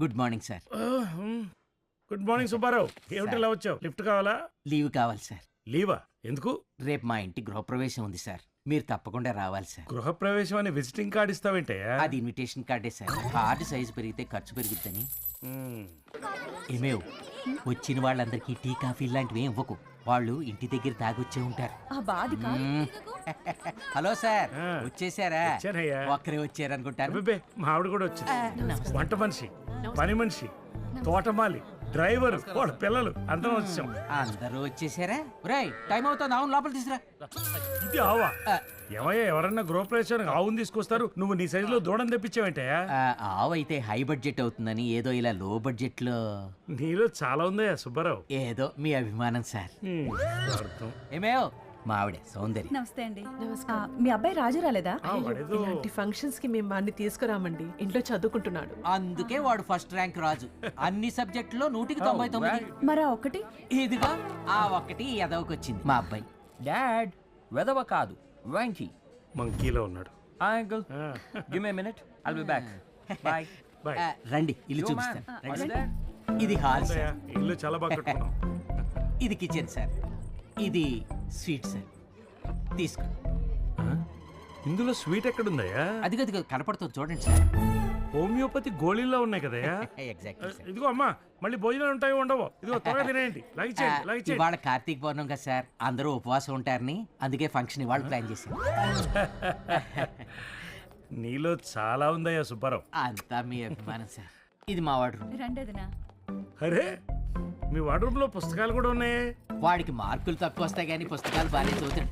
Good morning sir. Good morning Subbarao. ఏమిటి ఇలా వచ్చావు? లిఫ్ట్ కావాలా? లీవ్ కావాలి సార్. లీవా? ఎందుకు? రేపు మా ఇంటి గృహప్రవేశం ఉంది సార్, మీరు తప్పకుండా రావాలి సార్. గృహప్రవేశం అని విజిటింగ్ కార్డు ఇస్తావేంటయ్యా? అది ఇన్విటేషన్ కార్డే సార్. కార్డు సైజు పెరిగితే ఖర్చు పెరుగుద్దని. ఏమేవ్, వచ్చిన వాళ్ళందరికీ టీ కాఫీ లాంటివి ఇవ్వకు, వాళ్ళు ఇంటి దగ్గర తాగొచ్చే ఉంటారు. హలో సార్, వచ్చేసారా? ఒక్కరే వచ్చారనుకుంటారు. అబ్బే, మా ఆవిడ కూడా వచ్చింది. వంట మనిషి, పని మనిషి, తోటమాలి, డ్రైవర్, వాళ్ళ పిల్లలు అందరం వచ్చాం. అందరూ వచ్చేసారా? రేయ్, టైం అవుతుంది, అవును లోపల తీసురా. ఇది ఆవా? ఏమయ్యా, ఎవరన్నా గృహప్రవేశానికి ఆవును తీసుకొస్తారు, నువ్వు నీ సైజులో దూడం తెప్పించావేంటయ్యా? ఆవు అయితే హై బడ్జెట్ అవుతుందని ఏదో ఇలా లో బడ్జెట్ లో. నీలో చాలా ఉందయ్యా సుబ్బారావు. ఏదో మీ అభిమానం సార్. ఏమేవ్, మా ఆవిడే సౌందర్య. నమస్తే అండి. మీ అబ్బాయి రాజు రాలేదా? ఇలాంటి ఫంక్షన్స్ కి మేము వాడిని తీసుకురామండి, ఇంట్లో చదువుకుంటున్నాడు. అందుకే వాడు ఫస్ట్ ర్యాంక్ రాజు, అన్ని సబ్జెక్టులో 199. మరా ఒకటి? ఇదిగా ఆ ఒక్కటి ఎదవకి వచ్చింది మా అబ్బాయి. డాడ్ వెదవ కాదు, వెంకీ. మంకీలో ఉన్నాడు. Uncle give me a minute, I'll be back. Bye boy. రండి, ఇల్లు చూపిస్తాను. రండి. ఇది హాల్ సార్. ఇల్లు చాలా బాగా కట్టుకున్నాం. ఇది కిచెన్ సార్. ఇది స్వీట్ సార్, తీసుకో. ఇందులో స్వీట్ ఎక్కడుందయ్యా? అదిగదిగో కనపడుతుంది చూడండి సార్. హోమియోపతి గోళీల్లో ఉన్నాయి కదయ్యా? Exactly sir. ఇదిగో అమ్మా, మళ్ళీ భోజనాలు ఉంటాయో ఉండవో? ఇదిగో త్వరగా తినేయండి. ఇవాళ కార్తీక పౌర్ణం కదా సార్, అందరూ ఉపవాసం ఉంటారని అందుకే ఫంక్షన్ ఇవాళ ప్లాన్ చేశాను. నీలో చాలా ఉందయ్యా సుబ్బారావు. అంతా మీ అభిమానం సార్. ఇది మా వాడు రూమ్. రెండేదినా? అరే, మీ వార్డ్రోబ్ లో పుస్తకాలు కూడా ఉన్నాయి. వాడికి మార్కులు తక్కువ వస్తాయి కానీ పుస్తకాలు బాగానే చదువుతాడు.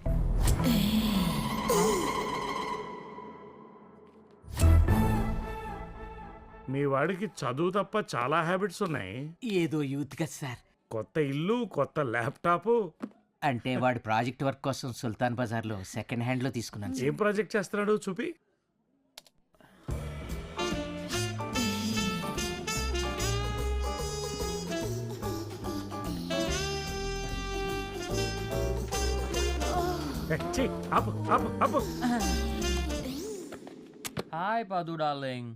మీ వాడికి చదువు తప్ప చాలా హ్యాబిట్స్ ఉన్నాయి. ఏదో యూత్ కదా సార్. కొత్త ఇల్లు, కొత్త ల్యాప్టాప్. అంటే వాడి ప్రాజెక్ట్ వర్క్ కోసం సుల్తాన్ బజార్ లో సెకండ్ హ్యాండ్ లో తీసుకున్నాను సార్. ఏం ప్రాజెక్ట్ చేస్తున్నాడు చూపి. ఆపు ఆపు ఆపు. హాయ్ పాదు డార్లింగ్.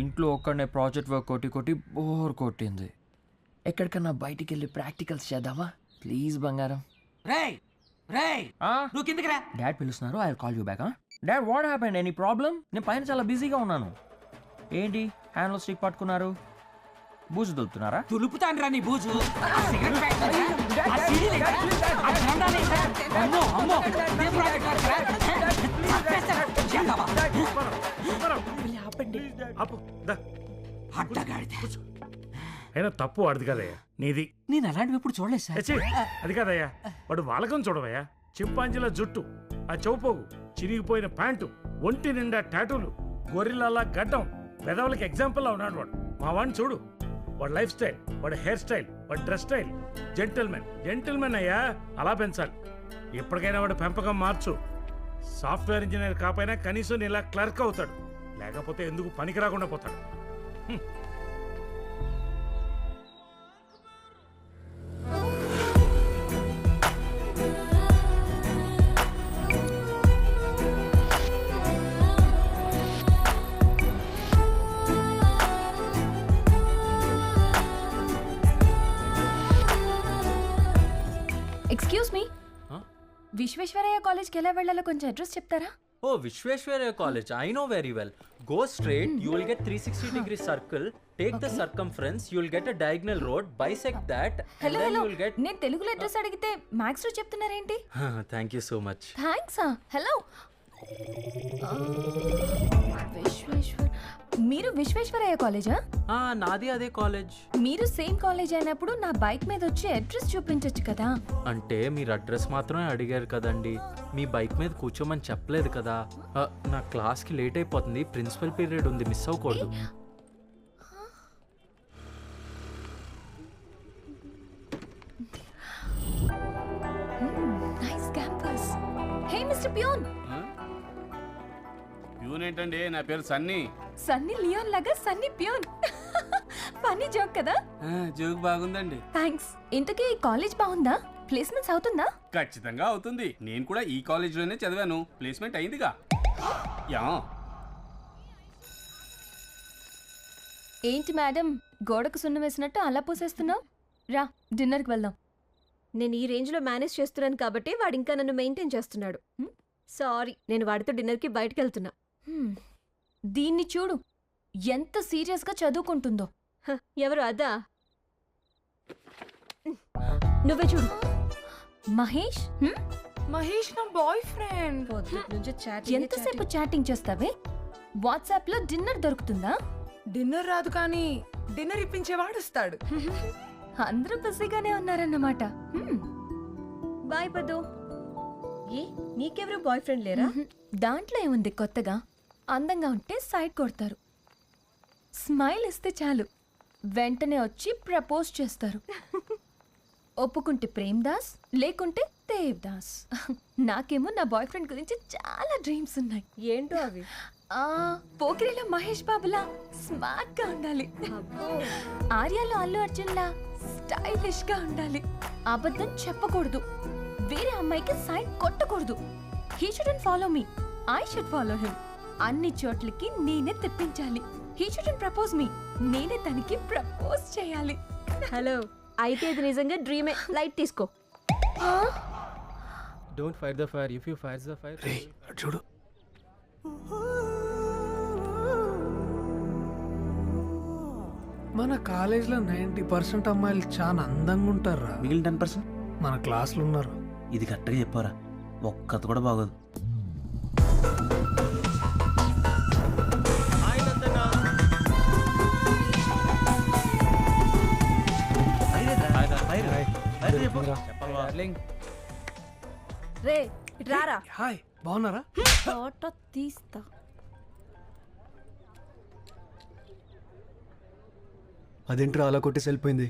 ఇంట్లో ఒక్కడనే ప్రాజెక్ట్ వర్క్ కొట్టి కొట్టి బోర్ కొట్టింది. ఎక్కడికన్నా బయటికి వెళ్ళి ప్రాక్టికల్స్ చేద్దామా ప్లీజ్ బంగారం? రేయ్ రేయ్, నువ్వు కిందకి రా. డాడ్ పిలుస్తున్నారు, I will call you back. Dad what happened? Any problem? నేను పైన చాలా బిజీగా ఉన్నాను. ఏంటి హ్యాండ్లో స్టిక్ పట్టుకున్నారు? బూజు దులుపుతున్నారా? తులుపుతాను రా నీ బూజు. సిగరెట్ ఫ్యాక్టరీ, ఆ సీడీ లేదా? ఆ జెండా లేదా? అమ్మో అమ్మో, ఇదే ప్రాజెక్ట్ వర్క్ రా. చంపేస్తాను. చేద్దామా? ఆపు, దా. అడ్డగాడిద. అయినా తప్పు వాడిది కదయ్యా, నీది. నేను అలాంటివి ఎప్పుడు చూడలేదు సార్. ఛీ, అది కాదయ్యా, వాడు వాలకం చూడవయ్యా. చింపాంజీల జుట్టు, ఆ చౌపోగు, చిరిగిపోయిన ప్యాంటు, ఒంటి నిండా టాటూలు, గొరిల్లాలా గడ్డం, పెదవులకి ఎగ్జాంపుల్ లా ఉన్నాడు వాడు. మా వాడిని చూడు, వాడి లైఫ్ స్టైల్, వాడి హెయిర్ స్టైల్, వాడి డ్రెస్ స్టైల్. జెంటిల్మెన్ అయ్యా, అలా పెంచాలి. ఎప్పటికైనా వాడు పెంపకం మార్చు. సాఫ్ట్వేర్ ఇంజనీర్ కాకపోయినా కనీసం నీలా క్లర్క్ అవుతాడు, లేకపోతే ఎందుకు పనికి రాకుండా పోతాడు. ఎక్స్క్యూజ్ మీ, విశ్వేశ్వరయ్య కాలేజ్కి ఎలా వెళ్ళాలో కొంచెం అడ్రస్ చెప్తారా? Oh, Vishweshwaraya College. I know very well. Go straight, you will get 360-degree circle. Take the circumference, you will get a diagonal road. Bisect that, and hello then hello, you will get. నేను తెలుగులో address అడిగితే maths లో చెప్తున్నారేంటి? Thank you so much. థ్యాంక్సా. Hello, Vishweshwar, మీరు విశ్వేశ్వరయ్య కాలేజా? నాది అదే కాలేజ్. మీరు సేమ్ కాలేజ్ అయినప్పుడు నా బైక్ మీద వచ్చి అడ్రస్ చూపించొచ్చు కదా. అంటే మీరు అడ్రస్ మాత్రమే అడిగారు కదండి, మీ బైక్ మీద కూర్చోమని చెప్పలేదు కదా. నా క్లాస్కి లేట్ అయిపోతుంది, ప్రిన్సిపల్ పీరియడ్ ఉంది, మిస్ అవ్వకూడదు. Nice campus. Hey mister peon. Peon ఏంటండి, నా పేరు సన్నీ. సన్నీ లియోన్ లాగా సన్నీ పియోన్. ఫన్నీ జోక్ కదా. జోక్ బాగుందండి. థ్యాంక్స్. ఇంతకీ కాలేజ్ బాగుందా? ప్లేస్మెంట్స్ అవుతుందా? ఖచ్చితంగా అవుతుంది. నేను కూడా ఈ కాలేజీలోనే చదివాను, ప్లేస్మెంట్ అయిందిగా. యా ఏంటి మేడం గోడకు సున్నం వేసినట్టు అలా పూసేస్తున్నావు? రా డిన్నర్కి వెళ్దాం. నేను ఈ రేంజ్లో మేనేజ్ చేస్తున్నాను కాబట్టి వాడు ఇంకా నన్ను మెయింటైన్ చేస్తున్నాడు. సారీ, నేను వాడితో డిన్నర్కి బయటకు వెళ్తున్నా. దీన్ని చూడు ఎంత సీరియస్గా చదువుకుంటుందో. ఎవరు అదా? నువ్వే చూడు. మహేష్ మహేష్ నా బాయ్ ఫ్రెండ్. ఎంతసేపు చాటింగ్ చేస్తావే? వాట్సాప్ లో డిన్నర్ దొరుకుతుందా? డిన్నర్ రాదు కానీ డిన్నర్ ఇప్పించేవాడు వస్తాడు. అందరూ బిజీగానే ఉన్నారన్నమాట. బాయ్ పదు. ఏ నీకెవరు బాయ్ ఫ్రెండ్ లేరా? దాంట్లో ఏముంది కొత్తగా? అందంగా ఉంటే సైడ్ కొడతారు, స్మైల్ ఇస్తే చాలు వెంటనే వచ్చి ప్రపోజ్ చేస్తారు. ఒప్పుకుంటే ప్రేమ్ దాస్, లేకుంటే దేవ్దాస్. నాకేమో నా బాయ్ ఫ్రెండ్ గురించి చాలా డ్రీమ్స్ ఉన్నాయి. ఏంటో అవి? పోకిరిలో మహేష్ బాబులా స్మార్ట్ గా ఉండాలి, ఆర్యాలో అల్లు అర్జున్ లా స్టైలిష్ గా ఉండాలి, అబద్ధం చెప్పకూడదు, వేరే అమ్మాయికి సైడ్ కొట్టకూడదు. He shouldn't follow me, I should follow him. అన్ని చోట్లకి నేనే తెప్పించాలి. హీ షుడెంట్ ప్రపోజ్ మీ, నేనే తనకి ప్రపోజ్ చేయాలి. హలో, అయితే ఇది నిజంగా డ్రీమే. లైట్ తీసుకో. Don't fight the fire. If you fight the fire, చూడు మన కాలేజ్లో 90% అమ్మాయిలు చాలా అందంగా ఉంటారా. మిగిలిన 10% మన క్లాస్లో ఉన్నారు. ఇది కరెక్ట్గా చెప్పారా, ఒక్కత కూడా బాగోదు. రే రారా. హాయ్, బాగున్నారా? ఫోటో తీస్తా. అదేంట్రా అలా కొట్టేసి వెళ్ళిపోయింది?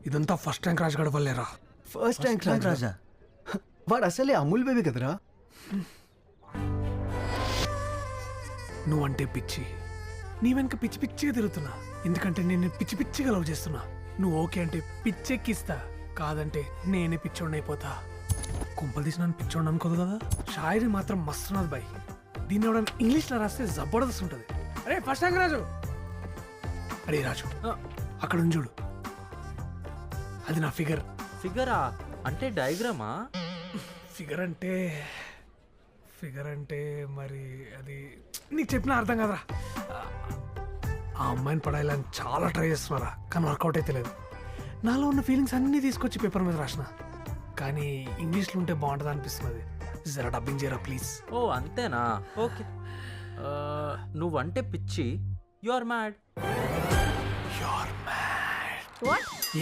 ఇదంతా ఫస్ట్ ర్యాంక్ రాజు గడవలేరా. ఫస్ట్ ర్యాంక్ రాజా? వాడు అసలే అమూల్ బేబీ కదరా. నువ్వంటే పిచ్చి, నీ వెనక పిచ్చి పిచ్చిగా తిరుగుతున్నా. ఎందుకంటే నేను పిచ్చి పిచ్చిగా లవ్ చేస్తున్నా. నువ్వు ఓకే అంటే పిచ్చెక్కిస్తా, కాదంటే నేనే పిచ్చోడిని అయిపోతా. కుంపలు తీసి నన్ను పిచ్చోడిని అనుకోదు కదా. షాయరీ మాత్రం మస్తున్నది బాయ్. దీన్ని ఎవడన్నా ఇంగ్లీష్లో రాస్తే జబర్దస్త్ ఉంటుంది. అరే ఫస్ట్ ర్యాంక్ రాజు. అరే రాజు, అక్కడ ఉంది చూడు, అది నా ఫిగర్. ఫిగరా అంటే డయాగ్రామా? ఫిగర్ అంటే మరి అది నీకు చెప్పిన అర్థం కదరా. ఆ అమ్మాయిని పడాలని చాలా ట్రై చేస్తున్నారా, కానీ వర్కౌట్ అయితే లేదు. నాలో ఉన్న ఫీలింగ్స్ అన్నీ తీసుకొచ్చి పేపర్ మీద రాసిన, కానీ ఇంగ్లీష్లో ఉంటే బాగుంటుంది అనిపిస్తున్నది. జరా డబ్బింగ్ చేయరా ప్లీజ్. ఓ అంతేనా, ఓకే. నువ్వంటే పిచ్చి, you are mad.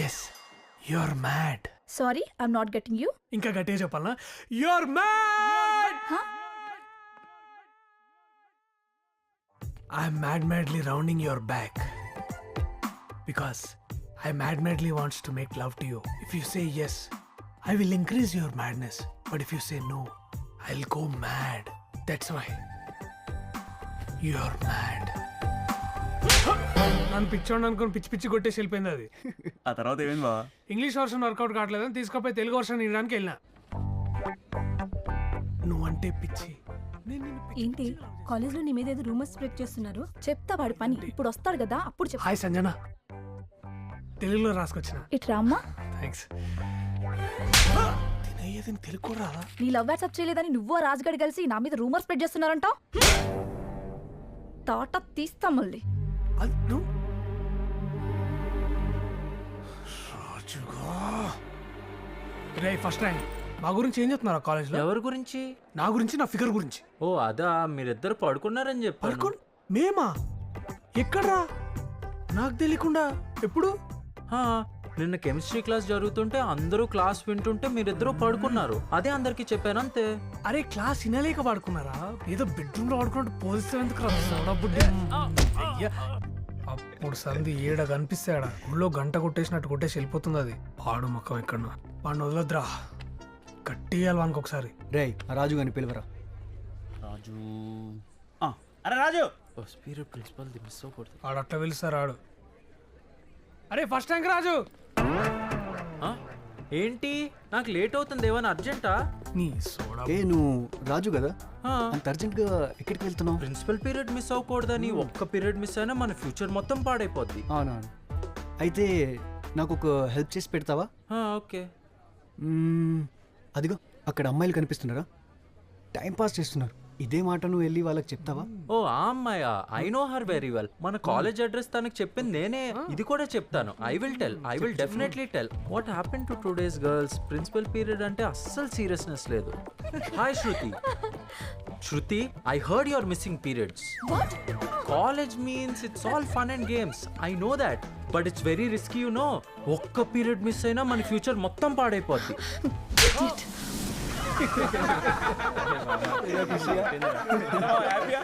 Yes, you are mad. Sorry, I'm not getting you. ఇంకా గట్టిగా చెప్పాలనా? You are mad. I'm madly rounding your back because I madly wants to make love to you. If you say yes, I will increase your madness. But if you say no, I'll go mad. That's why you're mad. నన్ను పిచ్చోండి అనుకుని పిచ్చి పిచ్చి కొట్టేసి వెళ్ళిపోయింది అది. ఆ తర్వాత ఏమైంది బావా? ఇంగ్లీష్ వర్షన్ వర్కౌట్ కావట్లేదని తీసుకుపోయి తెలుగు వర్షన్ ఇవ్వడానికి వెళ్ళినా. నువ్వంటే పిచ్చి. ఏంటి కాలేజ్లో నీ మీద ఏదో రూమర్స్ స్ప్రెడ్ చేస్తున్నారు? చెప్తా వాడి పని. ఇప్పుడు వస్తాడు కదా, అప్పుడు చెప్తా. హాయ్ సంజన, తెలుగులో రాసుకొచ్చిన. ఇట్రా అమ్మా. థ్యాంక్స్. తినయ్యేదని తెలుగు కూడా రాదా? నీ లవ్ వాట్సాప్ చేయలేదని నువ్వు రాజుగాడి కలిసి నా మీద రూమర్ స్ప్రెడ్ చేస్తున్నారంట. తాట తీస్తా మళ్ళీ. అది నువ్వు రాజుగా. రే ఫస్ట్ ర్యాంక్, మా గురించి ఏం చెప్తున్నారు కాలేజ్లో? ఎవరి గురించి? నా గురించి, నా ఫిగర్ గురించి. ఓ అదా, మీరిద్దరు పడుకున్నారని చెప్పారు. మేమా? ఎక్కడ్రా? నాకు తెలియకుండా ఎప్పుడు? నిన్న కెమిస్ట్రీ క్లాస్ జరుగుతుంటే అందరూ క్లాస్ వింటుంటే మీరిద్దరూ పడుకున్నారు. అదే అందరికి చెప్పాను అంతే. అరే క్లాస్ వినలేక పడుకున్నారా? ఏదో బెడ్రూమ్ లో పడుకున్నట్టు పోజిస్తే అప్పుడు సంధి ఏడ కనిపిస్తాడా ఊళ్ళో గంట కొట్టేసినట్టు కొట్టేసి వెళ్ళిపోతుంది అది. పాడు మొక్కం ఎక్కడ వాడిని వదలొద్దురా, కట్టియాలి వానికి ఒకసారి. రే రాజు గారిని పిలువరా. రాజు, అరే రాజు. ప్రిన్సిపల్ మిస్ అవ్వకూడదు. ఆడు అట్లా పిలుస్తారు ఆడు. అరే ఫస్ట్ ర్యాంక్ రాజు. ఏంటి నాకు లేట్ అవుతుంది ఏమైనా అర్జెంటా? నీ సోడా ఏ నువ్వు రాజు కదా ఆ, అంత అర్జెంట్గా ఎక్కడికి వెళ్తున్నావు? ప్రిన్సిపల్ పీరియడ్ మిస్ అవ్వకూడదని ఒక్క పీరియడ్ మిస్ అయినా మన ఫ్యూచర్ మొత్తం పాడైపోద్ది. అవునవును. అయితే నాకు ఒక హెల్ప్ చేసి పెడతావా? ఓకే. అదిగో అక్కడ అమ్మాయిలు కనిపిస్తున్నారా, టైం పాస్ చేస్తున్నారు. ఇదే మాట నువ్వు వెళ్ళి వాళ్ళకి చెప్తావా? ఓ ఆ అమ్మాయా? I know her very well. మన కాలేజ్ అడ్రస్ తనకు చెప్పింది నేనే. ఇది కూడా చెప్తాను. I will definitely tell. What happen to today's girls? Principal period అంటే అస్సలు సీరియస్నెస్ లేదు. Hi Shruti. Shruti, I heard your missing periods. College means it's all fun and games. I know that, but it's very risky you know. ఒక్క period miss అయినా మన future మొత్తం పాడైపోద్ది. హ్యాపీయా